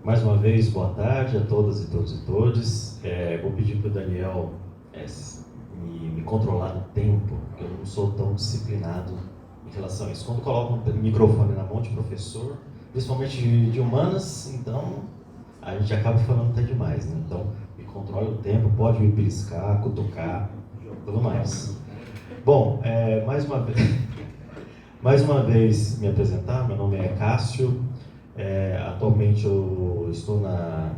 Mais uma vez, boa tarde a todas e todos e todes. Vou pedir para o Daniel me controlar no tempo, porque eu não sou tão disciplinado em relação a isso. Quando coloco um microfone na mão de professor, principalmente de humanas, então a gente acaba falando até demais, né? Então, me controle o tempo, pode me beliscar, cutucar, tudo mais. Bom, mais uma vez me apresentar, meu nome é Cássio. Atualmente eu estou na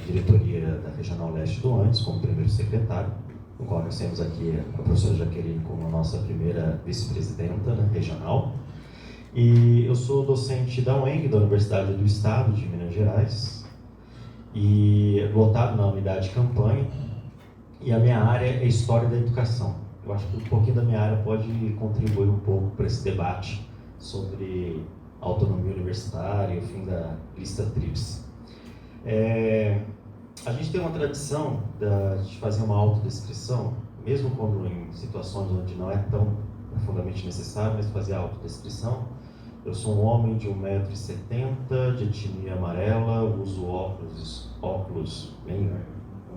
diretoria da Regional Leste do Andes, como primeiro secretário, no qual nós temos aqui a professora Jaqueline como a nossa primeira vice-presidenta, né, regional. E eu sou docente da UENG, da Universidade do Estado de Minas Gerais, e lotado na unidade de campanha, e a minha área é História da Educação. Eu acho que um pouquinho da minha área pode contribuir um pouco para esse debate sobre autonomia universitária e o fim da lista tríplice. A gente tem uma tradição de fazer uma autodescrição, mesmo quando em situações onde não é tão profundamente necessário, mas fazer a autodescrição. Eu sou um homem de 1,70 m, de etnia amarela, uso óculos bem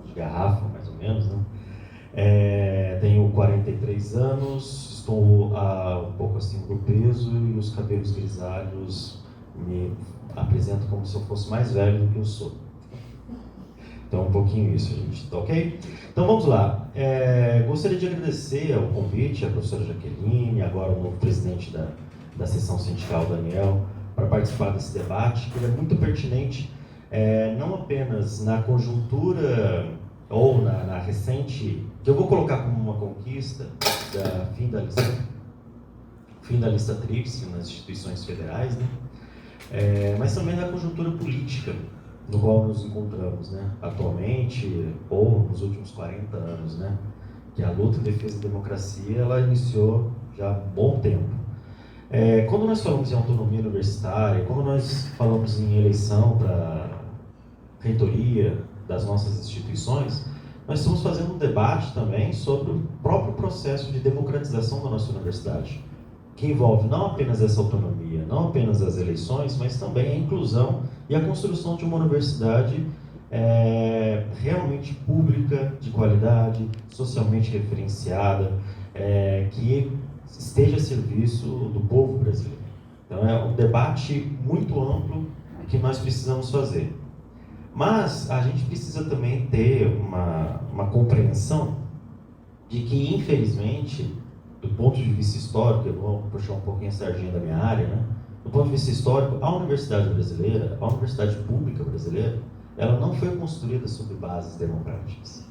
de garrafa, mais ou menos, né? Tenho 43 anos, estou um pouco acima do peso e os cabelos grisalhos me apresentam como se eu fosse mais velho do que eu sou. Então, um pouquinho isso, gente, tá ok? Então, vamos lá. Gostaria de agradecer ao convite, à professora Jaqueline, agora o novo presidente da seção sindical, Daniel, para participar desse debate, que ele é muito pertinente, não apenas na conjuntura ou na recente, que eu vou colocar como uma conquista, fim da lista tríplice nas instituições federais, né? Mas também na conjuntura política no qual nos encontramos, né, atualmente, ou nos últimos 40 anos, né, que a luta em defesa da democracia ela iniciou já há bom tempo. Quando nós falamos em autonomia universitária, quando nós falamos em eleição para reitoria das nossas instituições, nós estamos fazendo um debate também sobre o próprio processo de democratização da nossa universidade, que envolve não apenas essa autonomia, não apenas as eleições, mas também a inclusão e a construção de uma universidade realmente pública, de qualidade, socialmente referenciada, que esteja a serviço do povo brasileiro. Então é um debate muito amplo que nós precisamos fazer. Mas a gente precisa também ter uma compreensão de que, infelizmente, do ponto de vista histórico, eu vou puxar um pouquinho a sardinha da minha área, né? Do ponto de vista histórico, a universidade brasileira, a universidade pública brasileira, ela não foi construída sobre bases democráticas.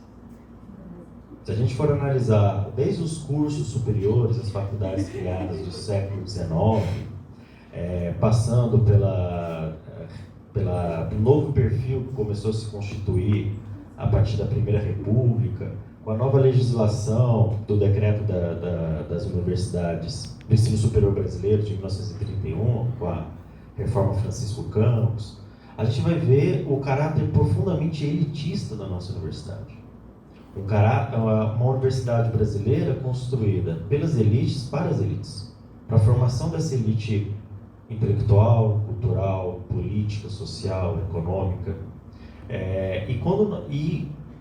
Se a gente for analisar desde os cursos superiores, as faculdades criadas do século XIX, passando pelo novo perfil que começou a se constituir a partir da Primeira República, com a nova legislação do decreto das universidades do ensino superior brasileiro de 1931, com a reforma Francisco Campos, a gente vai ver o caráter profundamente elitista da nossa universidade. Uma universidade brasileira construída pelas elites para as elites, para a formação dessa elite intelectual, cultural, política, social, econômica.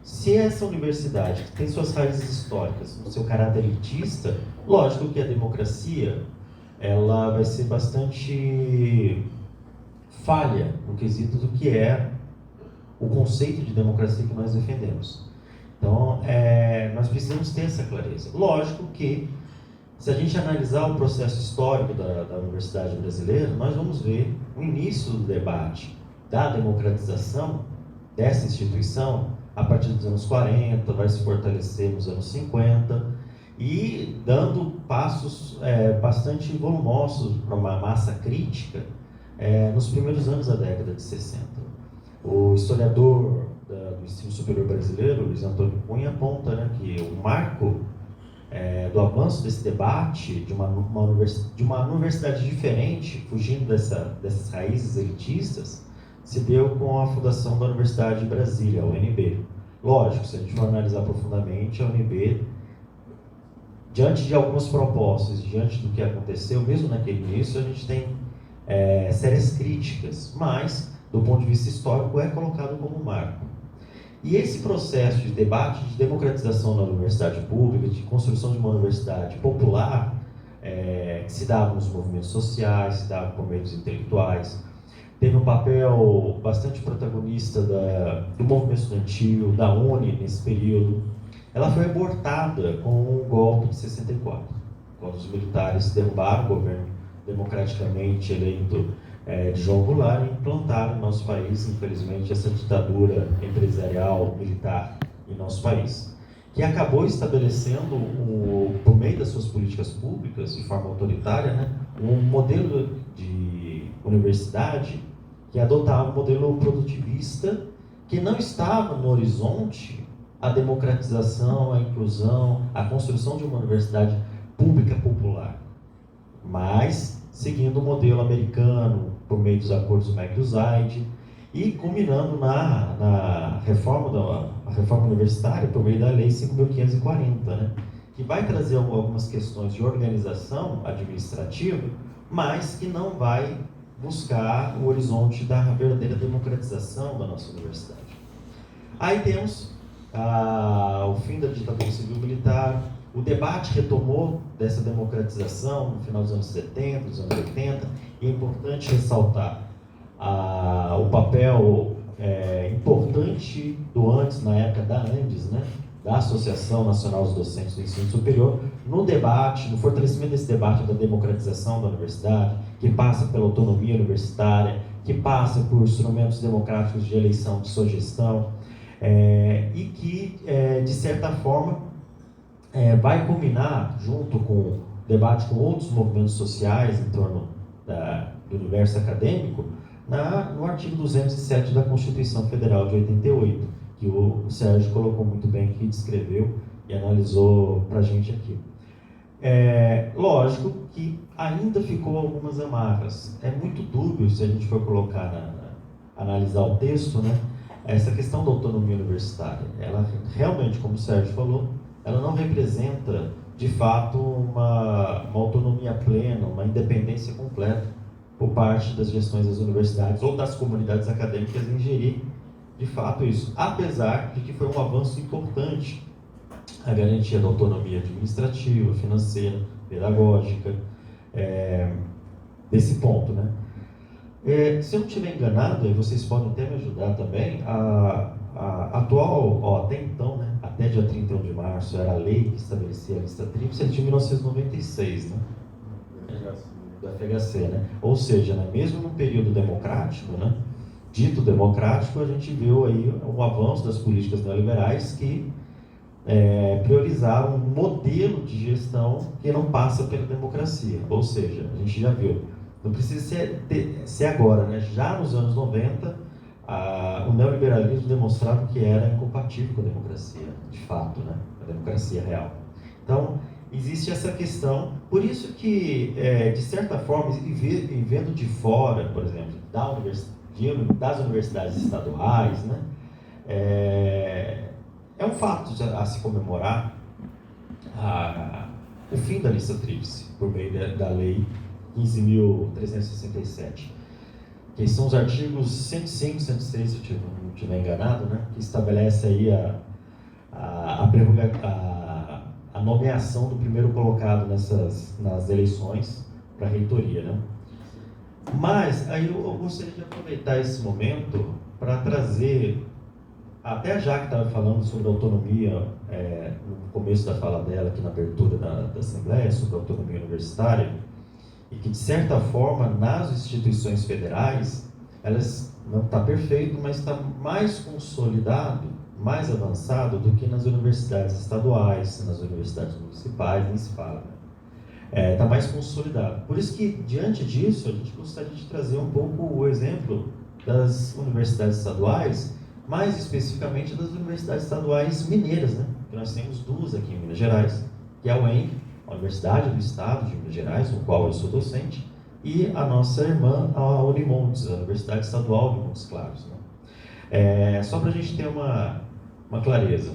Se essa universidade que tem suas raízes históricas, no seu caráter elitista, lógico que a democracia ela vai ser bastante falha no quesito do que é o conceito de democracia que nós defendemos. Então, nós precisamos ter essa clareza. Lógico que, se a gente analisar o processo histórico da universidade brasileira, nós vamos ver o início do debate da democratização dessa instituição a partir dos anos 40, vai se fortalecer nos anos 50 e dando passos bastante volumosos para uma massa crítica nos primeiros anos da década de 60. O historiador do ensino superior brasileiro, Luiz Antônio Cunha, aponta, né, que o marco do avanço desse debate de uma universidade diferente, fugindo dessas raízes elitistas, se deu com a fundação da Universidade de Brasília, a UNB. Lógico, se a gente for analisar profundamente, a UNB, diante de algumas propostas, diante do que aconteceu, mesmo naquele início, a gente tem sérias críticas, mas do ponto de vista histórico, é colocado como marco. E esse processo de debate, de democratização da universidade pública, de construção de uma universidade popular, que se dava nos movimentos sociais, se dava por meios intelectuais, teve um papel bastante protagonista do movimento estudantil, da UNE nesse período. Ela foi abortada com o golpe de 64, quando os militares derrubaram o governo democraticamente eleito de João Goulart e implantaram em nosso país, infelizmente, essa ditadura empresarial, militar em nosso país, que acabou estabelecendo, por meio das suas políticas públicas, de forma autoritária, né, um modelo de universidade que adotava um modelo produtivista que não estava no horizonte a democratização, a inclusão, a construção de uma universidade pública popular, mas seguindo o modelo americano, por meio dos acordos McBride, e culminando na reforma universitária, por meio da Lei 5.540, né, que vai trazer algumas questões de organização administrativa, mas que não vai buscar o horizonte da verdadeira democratização da nossa universidade. Aí temos o fim da ditadura civil-militar, o debate retomou dessa democratização no final dos anos 70, dos anos 80, e é importante ressaltar o papel importante do ANDES, na época da ANDES, né, da Associação Nacional dos Docentes do Ensino Superior, no debate, no fortalecimento desse debate da democratização da universidade, que passa pela autonomia universitária, que passa por instrumentos democráticos de eleição de sua gestão, e que, de certa forma, vai culminar, junto com o debate com outros movimentos sociais em torno do universo acadêmico, no artigo 207 da Constituição Federal de 88, que o Sérgio colocou muito bem aqui, descreveu e analisou para a gente aqui. Lógico que ainda ficou algumas amarras. É muito dúbio, se a gente for colocar, analisar o texto, né, essa questão da autonomia universitária. Ela realmente, como o Sérgio falou, ela não representa, de fato, uma autonomia plena, uma independência completa por parte das gestões das universidades ou das comunidades acadêmicas em gerir, de fato, isso. Apesar de que foi um avanço importante a garantia da autonomia administrativa, financeira, pedagógica, desse ponto, né? Se eu não estiver enganado, e vocês podem até me ajudar também, a atual, até então, né, até dia 31 de março, era a lei que estabelecia a lista tríplice de 1996, né? Da FHC, né? Ou seja, né, mesmo no período democrático, né, dito democrático, a gente viu aí um avanço das políticas neoliberais que priorizaram um modelo de gestão que não passa pela democracia. Ou seja, a gente já viu, não precisa ser agora, né? Já nos anos 90, o neoliberalismo demonstrava que era incompatível com a democracia, de fato, né? A democracia real. Então, existe essa questão, por isso que, de certa forma, e vendo de fora, por exemplo, das universidades estaduais, né? É um fato a se comemorar o fim da lista tríplice, por meio da Lei 15.367, que são os artigos 105, 106, se eu não estiver enganado, né, que estabelece aí a nomeação do primeiro colocado nas eleições para a reitoria, né? Mas aí eu gostaria de aproveitar esse momento para trazer, até a Jaque estava falando sobre autonomia no começo da fala dela, aqui na abertura da Assembleia, sobre autonomia universitária, e que, de certa forma, nas instituições federais, elas não está perfeito, mas está mais consolidado, mais avançado do que nas universidades estaduais, nas universidades municipais, nem se fala, né? Está mais consolidado. Por isso que, diante disso, a gente gostaria de trazer um pouco o exemplo das universidades estaduais, mais especificamente das universidades estaduais mineiras, né? Que nós temos duas aqui em Minas Gerais, que é a UENF, a Universidade do Estado de Minas Gerais, no qual eu sou docente, e a nossa irmã, a Unimontes, a Universidade Estadual de Montes Claros, né? Só para a gente ter uma clareza.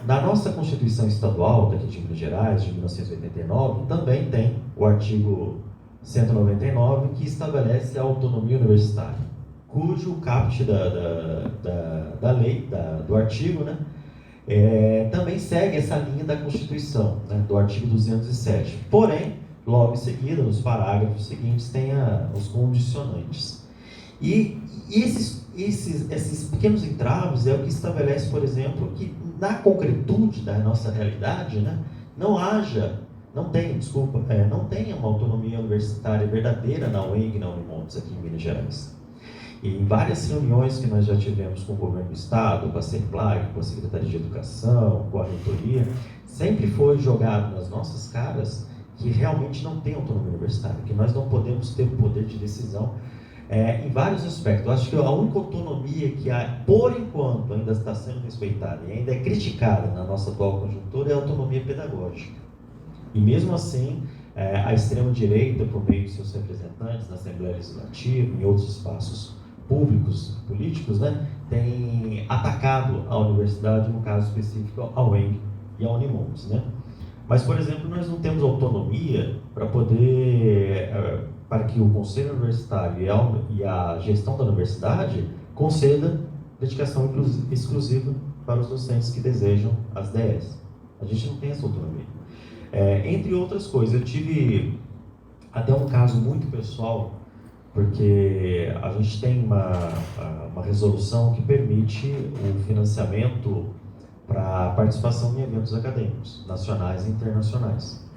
Na nossa Constituição Estadual daqui de Minas Gerais, de 1989, também tem o artigo 199, que estabelece a autonomia universitária. cujo caput da lei, do artigo, né, também segue essa linha da Constituição, né, do artigo 207. Porém, logo em seguida, nos parágrafos seguintes, tem os condicionantes. E esses pequenos entraves é o que estabelece, por exemplo, que na concretude da nossa realidade, né, não tenha uma autonomia universitária verdadeira na UENG e na Unimontes aqui em Minas Gerais. E em várias reuniões que nós já tivemos com o governo do estado, com a CEPLAG, com a Secretaria de Educação, com a reitoria, sempre foi jogado nas nossas caras que realmente não tem autonomia universitária, que nós não podemos ter o poder de decisão em vários aspectos. Eu acho que a única autonomia que, por enquanto, ainda está sendo respeitada e ainda é criticada na nossa atual conjuntura é a autonomia pedagógica. E mesmo assim, a extrema-direita, por meio de seus representantes na Assembleia Legislativa e em outros espaços públicos, políticos, né, tem atacado a universidade, no caso específico, a UENG e a Unimontes, né? Mas, por exemplo, nós não temos autonomia para que o Conselho Universitário e a gestão da universidade conceda dedicação exclusiva para os docentes que desejam as DS. A gente não tem essa autonomia. Entre outras coisas, eu tive até um caso muito pessoal, porque a gente tem uma resolução que permite o financiamento para participação em eventos acadêmicos, nacionais e internacionais.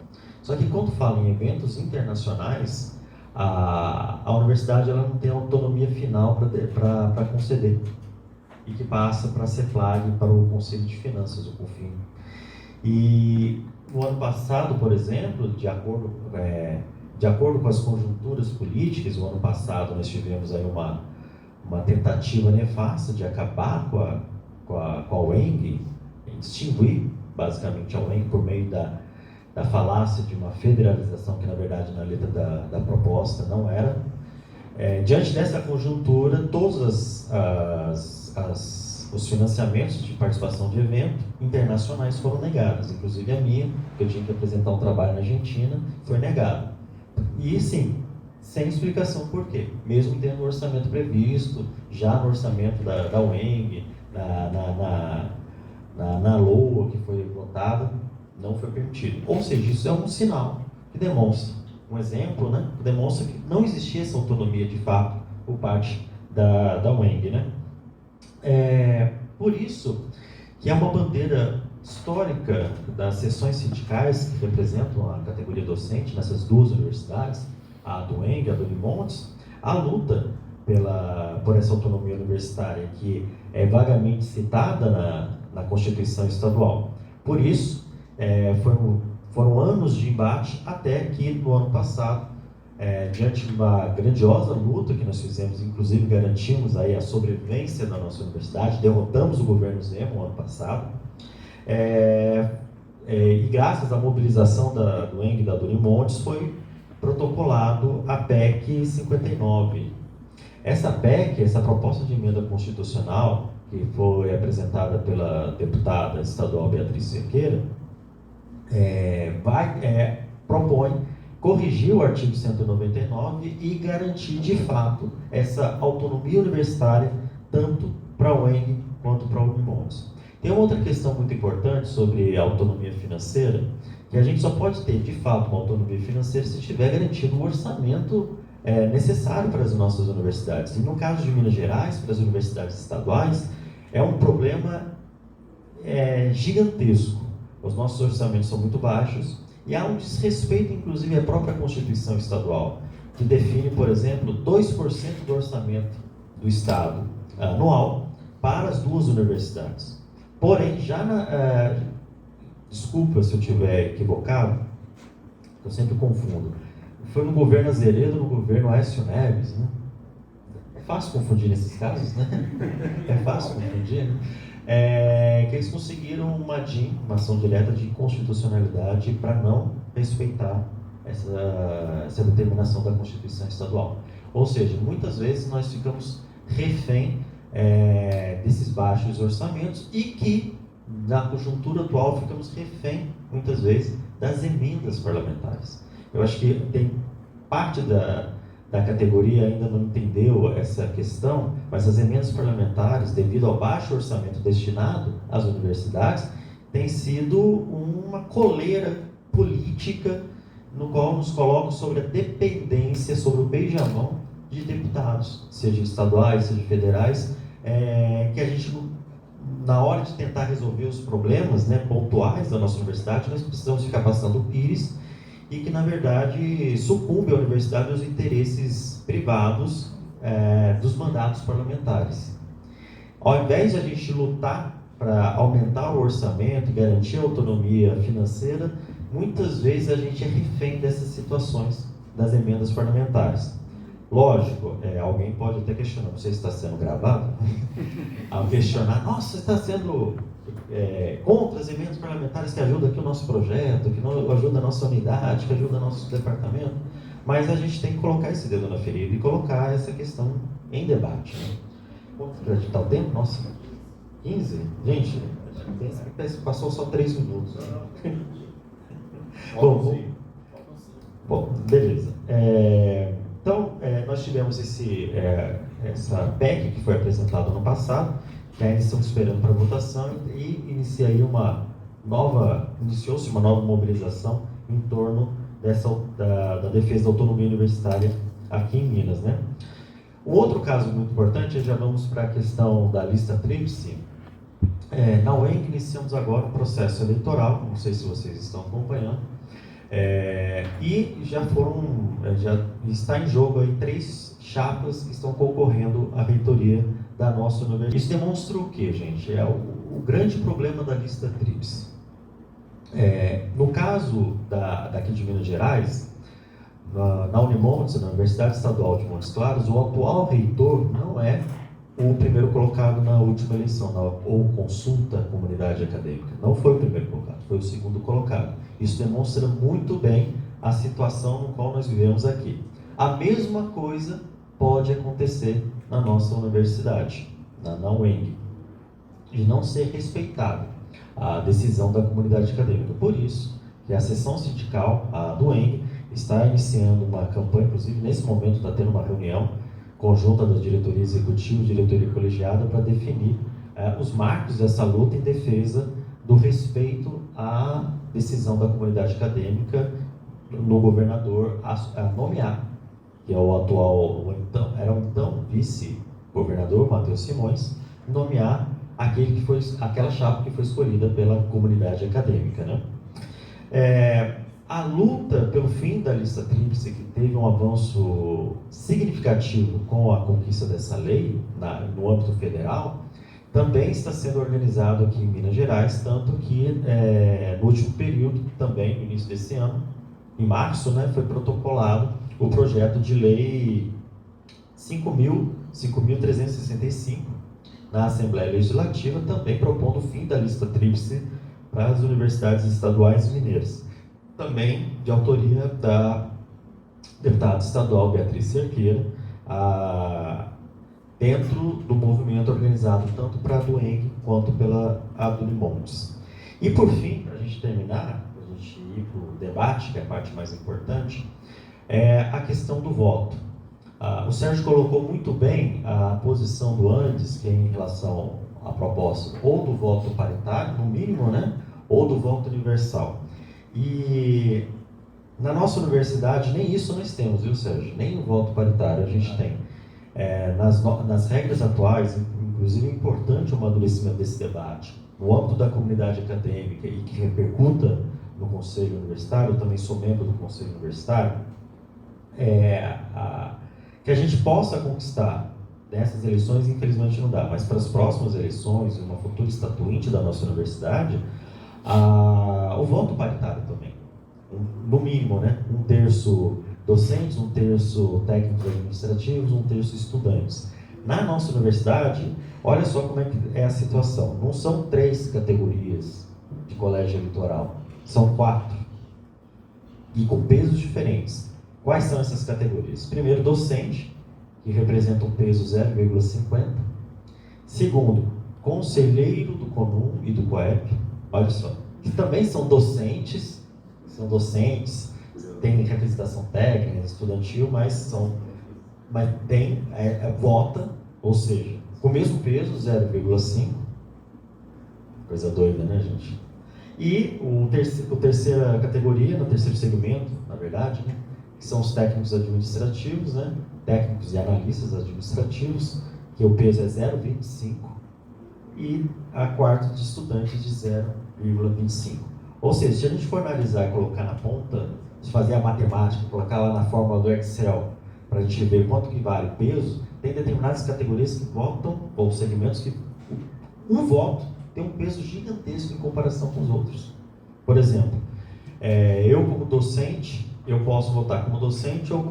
Só que quando fala em eventos internacionais, a universidade ela não tem autonomia final para conceder, e que passa para a CEPLAG, para o Conselho de Finanças, o CONFIN. E no ano passado, por exemplo, de acordo com as conjunturas políticas, no ano passado nós tivemos aí uma tentativa nefasta de acabar com a UENG, extinguir basicamente a UENG por meio da falácia de uma federalização que na verdade na letra da proposta não era. Diante dessa conjuntura, todos os financiamentos de participação de eventos internacionais foram negados, inclusive a minha, que eu tinha que apresentar um trabalho na Argentina, foi negado. E sim, sem explicação por quê, mesmo tendo o orçamento previsto, já no orçamento da UENG, na LOA que foi votada, não foi permitido. Ou seja, isso é um sinal que demonstra, um exemplo, né, que demonstra que não existia essa autonomia de fato por parte da UENG, né? Por isso que é uma bandeira histórica das seções sindicais que representam a categoria docente nessas duas universidades, a do UENG e a do Unimontes, a luta por essa autonomia universitária que é vagamente citada na Constituição Estadual. Por isso, foram anos de embate até que no ano passado, diante de uma grandiosa luta que nós fizemos, inclusive garantimos aí a sobrevivência da nossa universidade, derrotamos o governo Zema no ano passado, e graças à mobilização do UENG e da Unimontes foi protocolado a PEC 59. Essa PEC, essa proposta de emenda constitucional, que foi apresentada pela deputada estadual Beatriz Cerqueira, propõe corrigir o artigo 199 e garantir, de fato, essa autonomia universitária, tanto para a UENG quanto para a Unimontes. Tem uma outra questão muito importante sobre a autonomia financeira, que a gente só pode ter, de fato, uma autonomia financeira se tiver garantido um orçamento necessário para as nossas universidades. E no caso de Minas Gerais, para as universidades estaduais, é um problema gigantesco. Os nossos orçamentos são muito baixos, e há um desrespeito, inclusive, à própria Constituição Estadual, que define, por exemplo, 2% do orçamento do Estado anual para as duas universidades. Porém, desculpa se eu estiver equivocado, eu sempre confundo. Foi no governo Azeredo, no governo Aécio Neves, né? É fácil confundir nesses casos, né? É fácil confundir, né? Que eles conseguiram uma DIN, uma ação direta de inconstitucionalidade, para não respeitar essa determinação da Constituição Estadual. Ou seja, muitas vezes nós ficamos refém desses baixos orçamentos e que, na conjuntura atual, ficamos refém, muitas vezes, das emendas parlamentares. Eu acho que tem parte da categoria ainda não entendeu essa questão, mas as emendas parlamentares, devido ao baixo orçamento destinado às universidades, tem sido uma coleira política no qual nos coloca sobre a dependência, sobre o beijamão de deputados, seja estaduais, seja federais, que a gente, na hora de tentar resolver os problemas, né, pontuais da nossa universidade, nós precisamos ficar passando o pires, e que, na verdade, sucumbe a universidade aos interesses privados dos mandatos parlamentares. Ao invés de a gente lutar para aumentar o orçamento e garantir a autonomia financeira, muitas vezes a gente é refém dessas situações das emendas parlamentares. Lógico, alguém pode até questionar, não sei se está sendo gravado, ao questionar, nossa, está sendo contra as emendas parlamentares que ajudam aqui o nosso projeto, que ajuda a nossa unidade, que ajuda o nosso departamento, mas a gente tem que colocar esse dedo na ferida e colocar essa questão em debate. Né? Quanto está o tempo? Nossa, 15? Gente, passou só 3 minutos. Bom, beleza. Então, nós tivemos essa PEC que foi apresentada no passado, que ainda estamos esperando para votação, e iniciou-se uma nova mobilização em torno da defesa da autonomia universitária aqui em Minas, né? Um outro caso muito importante, já vamos para a questão da lista tríplice. Na UENG iniciamos agora um processo eleitoral, não sei se vocês estão acompanhando, e já está em jogo aí 3 chapas que estão concorrendo à reitoria da nossa universidade. Isso demonstra o que, gente? O grande problema da lista tríplice. No caso daqui de Minas Gerais, na Unimontes, na Universidade Estadual de Montes Claros, o atual reitor não é o primeiro colocado na última eleição, ou consulta à comunidade acadêmica. Não foi o primeiro colocado, foi o segundo colocado. Isso demonstra muito bem a situação no qual nós vivemos aqui. A mesma coisa pode acontecer na nossa universidade, na UENG, de não ser respeitada a decisão da comunidade acadêmica. Por isso que a seção sindical, a do UENG, está iniciando uma campanha, inclusive nesse momento está tendo uma reunião conjunta da diretoria executiva e diretoria colegiada para definir os marcos dessa luta em defesa do respeito à decisão da comunidade acadêmica no governador a nomear, que é o atual, era o então vice-governador Matheus Simões, nomear aquela chapa que foi escolhida pela comunidade acadêmica, né? A luta pelo fim da lista tríplice, que teve um avanço significativo com a conquista dessa lei no âmbito federal, também está sendo organizado aqui em Minas Gerais, tanto que no último período, também no início desse ano, em março, né, foi protocolado o projeto de lei 5.365 na Assembleia Legislativa, também propondo o fim da lista tríplice para as universidades estaduais mineiras. Também de autoria da deputada estadual Beatriz Cerqueira, dentro do movimento organizado tanto para a do UENG quanto pela Unimontes. E por fim, para a gente terminar, para a gente ir para o debate, que é a parte mais importante, é a questão do voto. O Sérgio colocou muito bem a posição do Andes, que é em relação à proposta ou do voto paritário, no mínimo, né, ou do voto universal. E na nossa universidade nem isso nós temos, viu, Sérgio? Nem o voto paritário a gente tem. Nas regras atuais, inclusive é importante o amadurecimento desse debate no âmbito da comunidade acadêmica e que repercuta no Conselho Universitário. Eu também sou membro do Conselho Universitário, que a gente possa conquistar nessas eleições, infelizmente não dá, mas para as próximas eleições, uma futura estatuinte da nossa universidade, o voto paritário também, no mínimo, né? 1/3 docentes, 1/3 técnicos administrativos, 1/3 estudantes. Na nossa universidade, olha só como é que é a situação. Não são 3 categorias de colégio eleitoral, são 4, e com pesos diferentes. Quais são essas categorias? Primeiro, docente, que representa um peso 0,50. Segundo, conselheiro do CONUM e do COEP, olha só, que também são docentes, têm representação técnica, estudantil, mas são mas tem, vota, ou seja, com o mesmo peso, 0,5, coisa doida, né, gente? E a terceira categoria, no terceiro segmento, na verdade, né, que são os técnicos administrativos, né, técnicos e analistas administrativos, que o peso é 0,25, e a quarta de estudantes de 0,25. Ou seja, se a gente for analisar e colocar na ponta, se fazer a matemática, colocar lá na fórmula do Excel, para a gente ver quanto que vale o peso, tem determinadas categorias que votam, ou segmentos que um voto tem um peso gigantesco em comparação com os outros. Por exemplo, eu como docente, eu posso votar como docente ou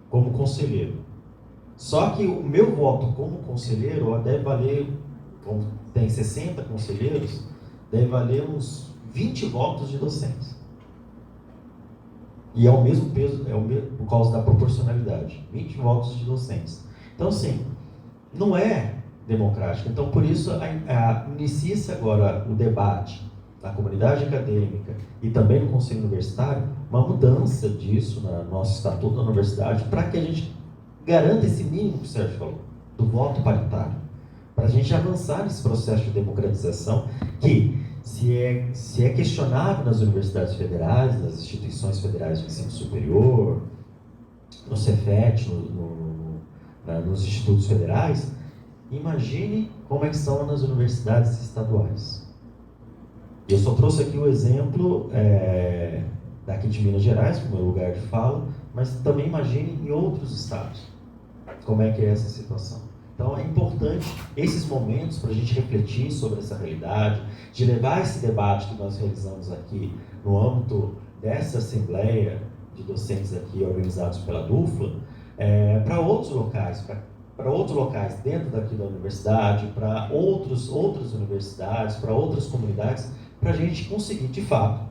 como conselheiro. Só que o meu voto como conselheiro deve valer, como tem 60 conselheiros, deve valer uns 20 votos de docentes. E é o mesmo peso, por causa da proporcionalidade, 20 votos de docentes. Então, assim, não é democrático. Então, por isso, inicia-se agora o debate na comunidade acadêmica e também no Conselho Universitário, uma mudança disso no nosso estatuto da universidade, para que a gente garanta esse mínimo que o Sérgio falou, do voto paritário, para a gente avançar nesse processo de democratização que, se é questionado nas universidades federais, nas instituições federais de ensino superior, no Cefet, nos institutos federais, imagine como é que são nas universidades estaduais. Eu só trouxe aqui o exemplo daqui de Minas Gerais, como é o lugar de fala, mas também imagine em outros estados como é que é essa situação. Então é importante esses momentos para a gente refletir sobre essa realidade, de levar esse debate que nós realizamos aqui no âmbito dessa assembleia de docentes aqui organizados pela DUFLA, para outros locais, para outros locais dentro daqui da universidade, para outras universidades, para outras comunidades, para a gente conseguir, de fato,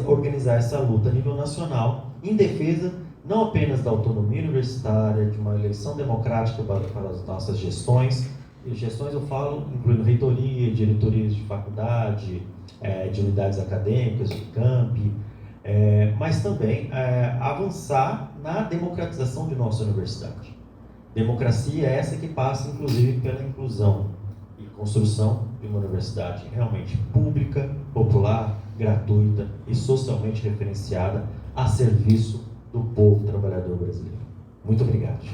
organizar essa luta a nível nacional em defesa não apenas da autonomia universitária, de uma eleição democrática para as nossas gestões. E gestões eu falo incluindo reitoria, diretorias de faculdade, de unidades acadêmicas, de campi, mas também avançar na democratização de nossa universidade. Democracia é essa que passa, inclusive, pela inclusão e construção de uma universidade realmente pública, popular, gratuita e socialmente referenciada a serviço do povo trabalhador brasileiro. Muito obrigado, gente.